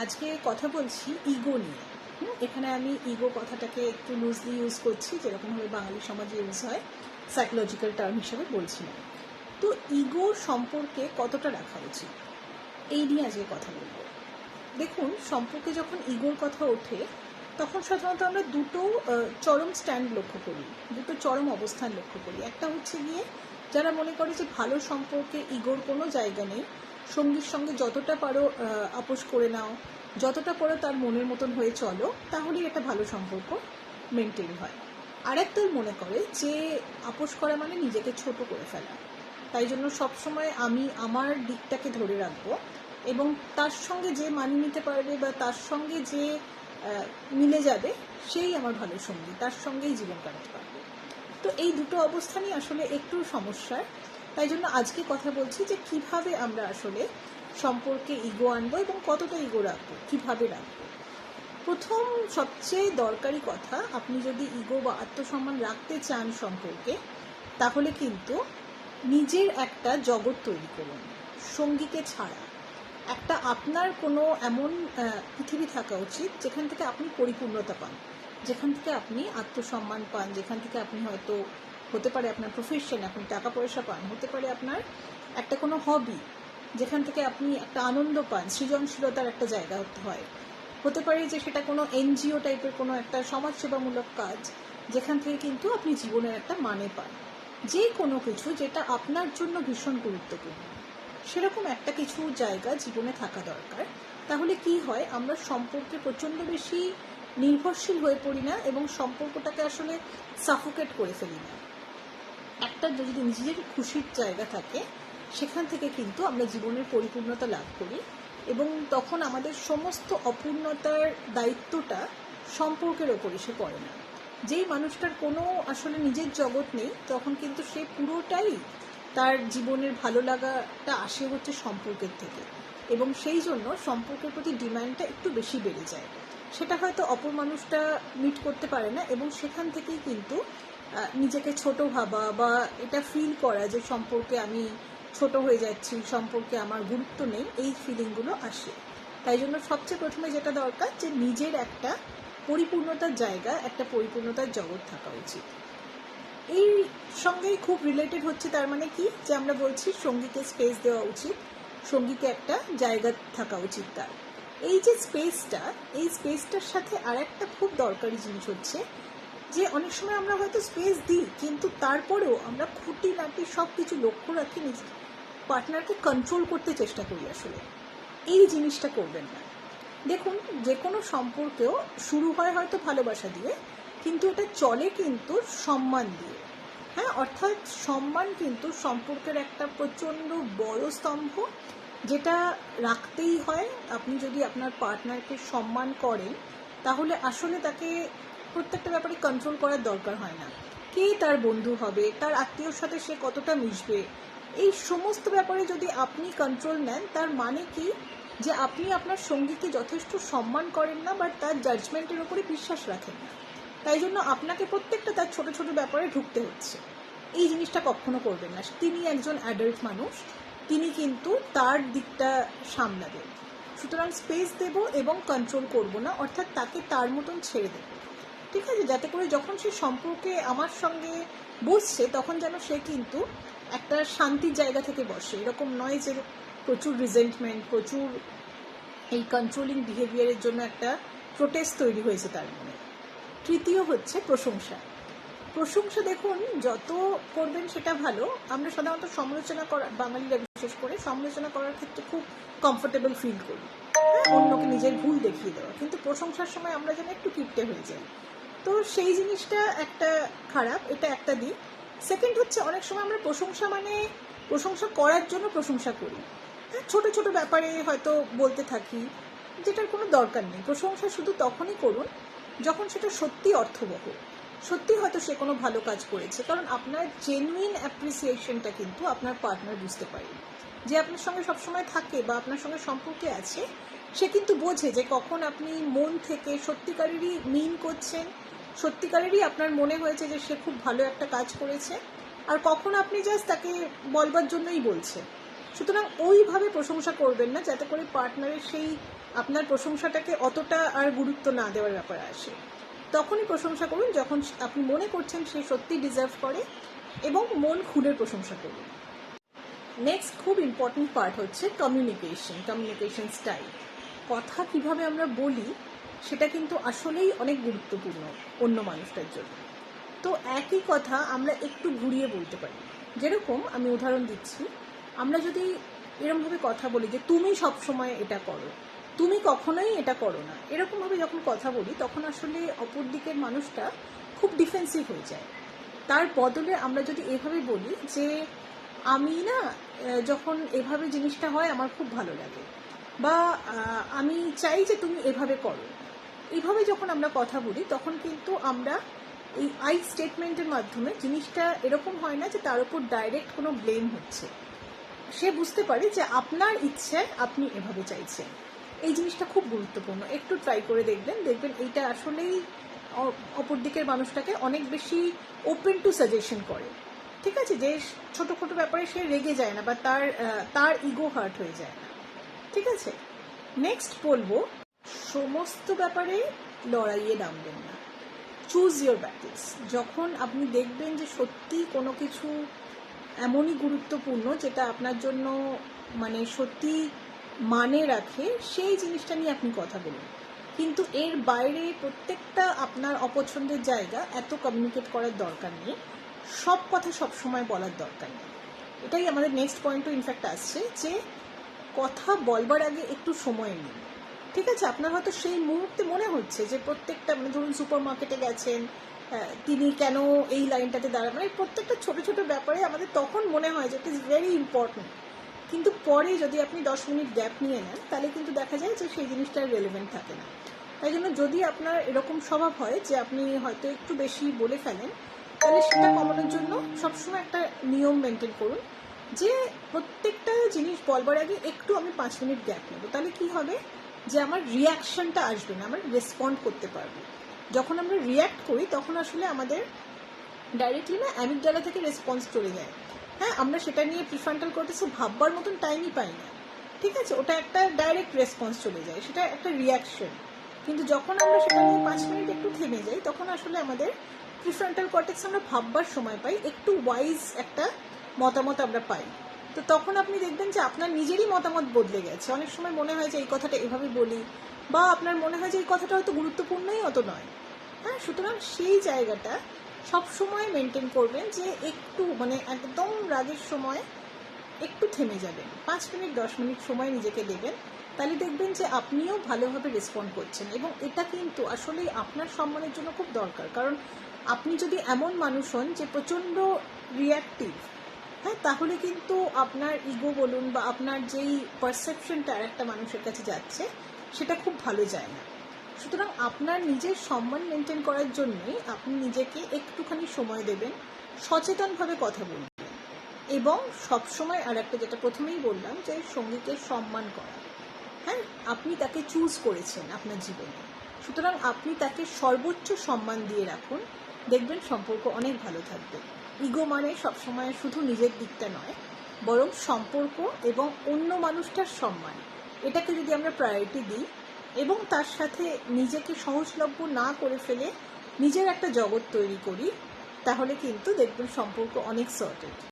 আজকে কথা বলছি ইগো নিয়ে। এখানে আমি ইগো কথাটাকে একটু লুজলি ইউজ করছি, যেরকমভাবে বাঙালি সমাজে ইউজ হয়, সাইকোলজিক্যাল টার্ম হিসেবে বলছি না। তো ইগো সম্পর্কে কতটা রাখা উচিত, এই নিয়ে আজকে কথা বলবো। দেখুন, সম্পর্কে যখন ইগোর কথা ওঠে তখন সাধারণত আমরা দুটো চরম স্ট্যান্ড লক্ষ্য করি, দুটো চরম অবস্থান লক্ষ্য করি। একটা হচ্ছে গিয়ে যারা মনে করে যে ভালো সম্পর্কে ইগোর কোনো জায়গা নেই, সঙ্গীর সঙ্গে যতটা পারো আপোষ করে নাও, যতটা পারো তার মনের মতন হয়ে চলো, তাহলেই একটা ভালো সম্পর্ক মেনটেন হয়। আরেকদল মনে করে যে আপোষ করা মানে নিজেকে ছোট করে ফেলা, তাই জন্য সবসময় আমি আমার দিকটাকে ধরে রাখবো এবং তার সঙ্গে যে মানিয়ে নিতে পারবে বা তার সঙ্গে যে মিলে যাবে সেই আমার ভালো সঙ্গী, তার সঙ্গেই জীবন কাটাতে পারবে। তো এই দুটো অবস্থানই আসলে একটু সমস্যার। তাই জন্য আজকে কথা বলছি যে কিভাবে আমরা আসলে সম্পর্কে ইগো আনবো এবং কতটা ইগো রাখবো, কিভাবে রাখবো। প্রথম সবচেয়ে দরকারি কথা, আপনি যদি ইগো বা আত্মসম্মান রাখতে চান সম্পর্কে, তাহলে কিন্তু নিজের একটা জগৎ তৈরি করুন সঙ্গীকে ছাড়া। একটা আপনার কোনো এমন পৃথিবী থাকা উচিত যেখান থেকে আপনি পরিপূর্ণতা পান, যেখান থেকে আপনি আত্মসম্মান পান, যেখান থেকে আপনি হয়তো, হতে পারে আপনার প্রফেশন, আপনি টাকা পয়সা পান, হতে পারে আপনার একটা কোনো হবি যেখান থেকে আপনি একটা আনন্দ পান, সৃজনশীলতার একটা জায়গা হয়, হতে পারে যে সেটা কোনো এনজিও টাইপের কোনো একটা সমাজসেবামূলক কাজ যেখান থেকে কিন্তু আপনি জীবনের একটা মানে পান। যে কোনো কিছু যেটা আপনার জন্য ভীষণ গুরুত্বপূর্ণ, সেরকম একটা কিছু জায়গা জীবনে থাকা দরকার। তাহলে কি হয়, আমরা সম্পর্কে প্রচণ্ড বেশি নির্ভরশীল হয়ে পড়ি না এবং সম্পর্কটাকে আসলে সাফোকেট করে ফেলি না। একটা যদি নিজের খুশির জায়গা থাকে, সেখান থেকে কিন্তু আমরা জীবনের পরিপূর্ণতা লাভ করি এবং তখন আমাদের সমস্ত অপূর্ণতার দায়িত্বটা সম্পর্কের ওপর এসে পড়ে না। যেই মানুষটার কোনো আসলে নিজের জগৎ নেই, তখন কিন্তু সে পুরোটাই, তার জীবনের ভালো লাগাটা আসে হচ্ছে সম্পর্কের থেকে এবং সেই জন্য সম্পর্কের প্রতি ডিমান্ডটা একটু বেশি বেড়ে যায়। সেটা হয়তো অপর মানুষটা মিট করতে পারে না এবং সেখান থেকেই কিন্তু নিজেকে ছোট ভাবা বা এটা ফিল করা যে সম্পর্কে আমি ছোট হয়ে যাচ্ছি, সম্পর্কে আমার গুরুত্ব নেই, এই ফিলিংগুলো আসে। তাই জন্য সবচেয়ে প্রথমে যেটা দরকার, যে নিজের একটা পরিপূর্ণতার জায়গা, একটা পরিপূর্ণতার জগৎ থাকা উচিত। এই সঙ্গেই খুব রিলেটেড হচ্ছে, তার মানে কি, যে আমরা বলছি সঙ্গীকে স্পেস দেওয়া উচিত, সঙ্গীকে একটা জায়গা থাকা উচিত তার। এই যে স্পেসটা, এই স্পেসটার সাথে আর একটা খুব দরকারি জিনিস হচ্ছে যে অনেক সময় আমরা হয়তো স্পেস দিই, কিন্তু তারপরেও আমরা খুঁটিনাটি সব কিছু লক্ষ্য রাখি, নিজের পার্টনারকে কন্ট্রোল করতে চেষ্টা করি। আসলে এই জিনিসটা করবেন না। দেখুন, যে কোনো সম্পর্কেও শুরু হয় হয়তো ভালোবাসা দিয়ে, কিন্তু এটা চলে কিন্তু সম্মান দিয়ে। হ্যাঁ, অর্থাৎ সম্মান কিন্তু সম্পর্কের একটা প্রচণ্ড বড় স্তম্ভ, যেটা রাখতেই হয়। আপনি যদি আপনার পার্টনারকে সম্মান করেন, তাহলে আসলে তাকে প্রত্যেকটা ব্যাপারে কন্ট্রোল করার দরকার হয় না। কে তার বন্ধু হবে, তার আত্মীয়র সাথে সে কতটা মিশবে, এই সমস্ত ব্যাপারে যদি আপনি কন্ট্রোল নেন, তার মানে কি, যে আপনি আপনার সঙ্গীকে যথেষ্ট সম্মান করেন না বা তার জাজমেন্টের উপরে বিশ্বাস রাখেন না। তাই জন্য আপনাকে প্রত্যেকটা তার ছোট ছোট ব্যাপারে ঢুকতে হচ্ছে। এই জিনিসটা কখনো করবেন না। তিনি একজন অ্যাডাল্ট মানুষ, তিনি কিন্তু তার দিকটা সামলাবেন। সুতরাং স্পেস দেব এবং কন্ট্রোল করব না, অর্থাৎ তাকে তার মতন ছেড়ে দেব, ঠিক আছে, যাতে করে যখন সে সম্পর্কে আমার সঙ্গে বসছে, তখন যেন সে কিন্তু একটা শান্তির জায়গা থেকে বসে। এরকম নয় যে প্রচুর রিজেন্টমেন্ট, প্রচুর এই কন্ট্রোলিং বিহেভিয়ারের জন্য একটা প্রোটেস্ট তৈরি হয়েছে তার মনে। তৃতীয় হচ্ছে প্রশংসা। প্রশংসা দেখুন, যত করবেন সেটা ভালো। আমরা সাধারণত সমালোচনা করা, বাঙালিরা বিশেষ করে সমালোচনা করার ক্ষেত্রে খুব কমফোর্টেবল ফিল করি, অন্যকে নিজের ভুল দেখিয়ে দেওয়া, কিন্তু প্রশংসার সময় আমরা যেন একটু কিপটে হয়ে যাই। তো সেই জিনিসটা একটা খারাপ, এটা একটা দিক। সেকেন্ড হচ্ছে, অনেক সময় আমরা প্রশংসা মানে প্রশংসা করার জন্য প্রশংসা করি। হ্যাঁ, ছোটো ছোটো ব্যাপারে হয়তো বলতে থাকি, যেটার কোনো দরকার নেই। প্রশংসা শুধু তখনই করুন যখন সেটা সত্যি অর্থবহ, সত্যি হয়তো সে কোনো ভালো কাজ করেছে। কারণ আপনার জেনুইন অ্যাপ্রিসিয়েশনটা কিন্তু আপনার পার্টনার বুঝতে পারে, যে আপনার সঙ্গে সবসময় থাকে বা আপনার সঙ্গে সম্পর্কে আছে, সে কিন্তু বোঝে যে কখন আপনি মন থেকে সত্যিকারেরই মিন করছেন, সত্যিকারেরই আপনার মনে হয়েছে যে সে খুব ভালো একটা কাজ করেছে, আর কখন আপনি জাস্ট তাকে বলবার জন্যই বলছেন। সুতরাং ওইভাবে প্রশংসা করবেন না যাতে করে পার্টনারের সেই আপনার প্রশংসাটাকে অতটা আর গুরুত্ব না দেওয়ার ব্যাপারে আসে। তখনই প্রশংসা করুন যখন আপনি মনে করছেন সে সত্যি ডিজার্ভ করে, এবং মন খুলে প্রশংসা করুন। নেক্সট খুব ইম্পর্টেন্ট পার্ট হচ্ছে কমিউনিকেশন স্টাইল। কথা কিভাবে আমরা বলি সেটা কিন্তু আসলেই অনেক গুরুত্বপূর্ণ অন্য মানুষটার জন্য। তো একই কথা আমরা একটু ঘুরিয়ে বলতে পারি। যেরকম আমি উদাহরণ দিচ্ছি, আমরা যদি এরকমভাবে কথা বলি যে তুমি সবসময় এটা করো, তুমি কখনোই এটা করো না, এরকমভাবে যখন কথা বলি তখন আসলে অপর দিকের মানুষটা খুব ডিফেন্সিভ হয়ে যায়। তার বদলে আমরা যদি এভাবে বলি যে আমি না যখন এভাবে জিনিসটা হয় আমার খুব ভালো লাগে, বা আমি চাই যে তুমি এভাবে করো, এইভাবে যখন আমরা কথা বলি তখন কিন্তু আমরা এই আই স্টেটমেন্টের মাধ্যমে জিনিসটা এরকম হয় না যে তার উপর ডাইরেক্ট কোনো ব্লেম হচ্ছে। সে বুঝতে পারে যে আপনার ইচ্ছে আপনি এভাবে চাইছেন। এই জিনিসটা খুব গুরুত্বপূর্ণ, একটু ট্রাই করে দেখবেন এইটা আসলেই অপর দিকের মানুষটাকে অনেক বেশি ওপেন টু সাজেশন করে। ঠিক আছে, যে ছোটো ব্যাপারে সে রেগে যায় না বা তার ইগো হার্ট হয়ে যায় না। ঠিক আছে, নেক্সট বলবো, সমস্ত ব্যাপারে লড়াইয়ে নামবেন না। Choose your battles. যখন আপনি দেখবেন যে সত্যি কোনো কিছু এমনই গুরুত্বপূর্ণ যেটা আপনার জন্য মানে সত্যি মানে রাখে, সেই জিনিসটা নিয়ে আপনি কথা বলুন। কিন্তু এর বাইরে প্রত্যেকটা আপনার অপছন্দের জায়গা এত কমিউনিকেট করার দরকার নেই, সব কথা সবসময় বলার দরকার নেই। এটাই আমাদের নেক্সট পয়েন্টও ইনফ্যাক্ট আসছে, যে কথা বলবার আগে একটু সময় নিন। ঠিক আছে, আপনার হয়তো সেই মুহূর্তে মনে হচ্ছে যে প্রত্যেকটা, মানে ধরুন সুপার মার্কেটে গেছেন, তিনি কেন এই লাইনটাতে দাঁড়ান, মানে প্রত্যেকটা ছোটো ছোটো ব্যাপারে আমাদের তখন মনে হয় যে ইট ইজ ভেরি ইম্পর্টেন্ট। কিন্তু পরে যদি আপনি 10 মিনিট গ্যাপ নিয়ে নেন তাহলে কিন্তু দেখা যায় যে সেই জিনিসটা রেলেভেন্ট থাকে না। তাই জন্য যদি আপনার এরকম স্বভাব হয় যে আপনি হয়তো একটু বেশি বলে ফেলেন, তাহলে সেটা কমানোর জন্য সবসময় একটা নিয়ম মেনটেন করুন যে প্রত্যেকটা জিনিস বলবার আগে একটু আমি 5 মিনিট গ্যাপ নেব। তাহলে কি হবে, যে আমার রিয়াকশনটা আসবে না, আমরা রেসপন্ড করতে পারবো। যখন আমরা রিয়াক্ট করি তখন আসলে আমাদের ডাইরেক্টলি না অ্যামিগডালা থেকে রেসপন্স চলে যায়। হ্যাঁ, আমরা সেটা নিয়ে প্রিফ্রন্টাল কর্টেক্সে ভাববার মতন টাইমই পাই না। ঠিক আছে, ওটা একটা ডাইরেক্ট রেসপন্স চলে যায়, সেটা একটা রিয়াকশন। কিন্তু যখন আমরা সেটা নিয়ে 5 মিনিট একটু থেমে যাই তখন আসলে আমাদের প্রিফ্রন্টাল কর্টেক্স আমরা ভাববার সময় পাই, একটু ওয়াইজ একটা মতামত আমরা পাই। তো তখন আপনি দেখবেন যে আপনার নিজেরই মতামত বদলে গেছে। অনেক সময় মনে হয় যে এই কথাটা এভাবে বলি, বা আপনার মনে হয় যে এই কথাটা হয়তো গুরুত্বপূর্ণই অত নয়। হ্যাঁ, সুতরাং সেই জায়গাটা সবসময় মেনটেন করবেন যে একটু মানে একদম রাগের সময় একটু থেমে যাবেন, 5 মিনিট 10 মিনিট সময় নিজেকে দেবেন। তাহলে দেখবেন যে আপনিও ভালোভাবে রেসপন্ড করছেন, এবং এটা কিন্তু আসলেই আপনার সম্মানের জন্য খুব দরকার। কারণ আপনি যদি এমন মানুষ হন যে প্রচণ্ড রিয়াক্টিভ, হ্যাঁ, তাহলে কিন্তু আপনার ইগো বলুন বা আপনার যেই পারসেপশনটা একটা মানুষের কাছে যাচ্ছে সেটা খুব ভালো যায় না। সুতরাং আপনার নিজের সম্মান মেনটেন করার জন্যই আপনি নিজেকে একটুখানি সময় দেবেন, সচেতনভাবে কথা বলবেন, এবং সবসময় আর একটা যেটা প্রথমেই বললাম যে সঙ্গীকে সম্মান করা। হ্যাঁ, আপনি তাকে চুজ করেছেন আপনার জীবনে, সুতরাং আপনি তাকে সর্বোচ্চ সম্মান দিয়ে রাখুন, দেখবেন সম্পর্ক অনেক ভালো থাকবে। ইগো মানে সবসময় শুধু নিজের দিকটা নয়, বরং সম্পর্ক এবং অন্য মানুষটার সম্মান, এটাকে যদি আমরা প্রায়োরিটি দিই এবং তার সাথে নিজেকে সহজলভ্য না করে ফেলে নিজের একটা জগৎ তৈরি করি, তাহলে কিন্তু দেখবেন সম্পর্ক অনেক সর্টেড।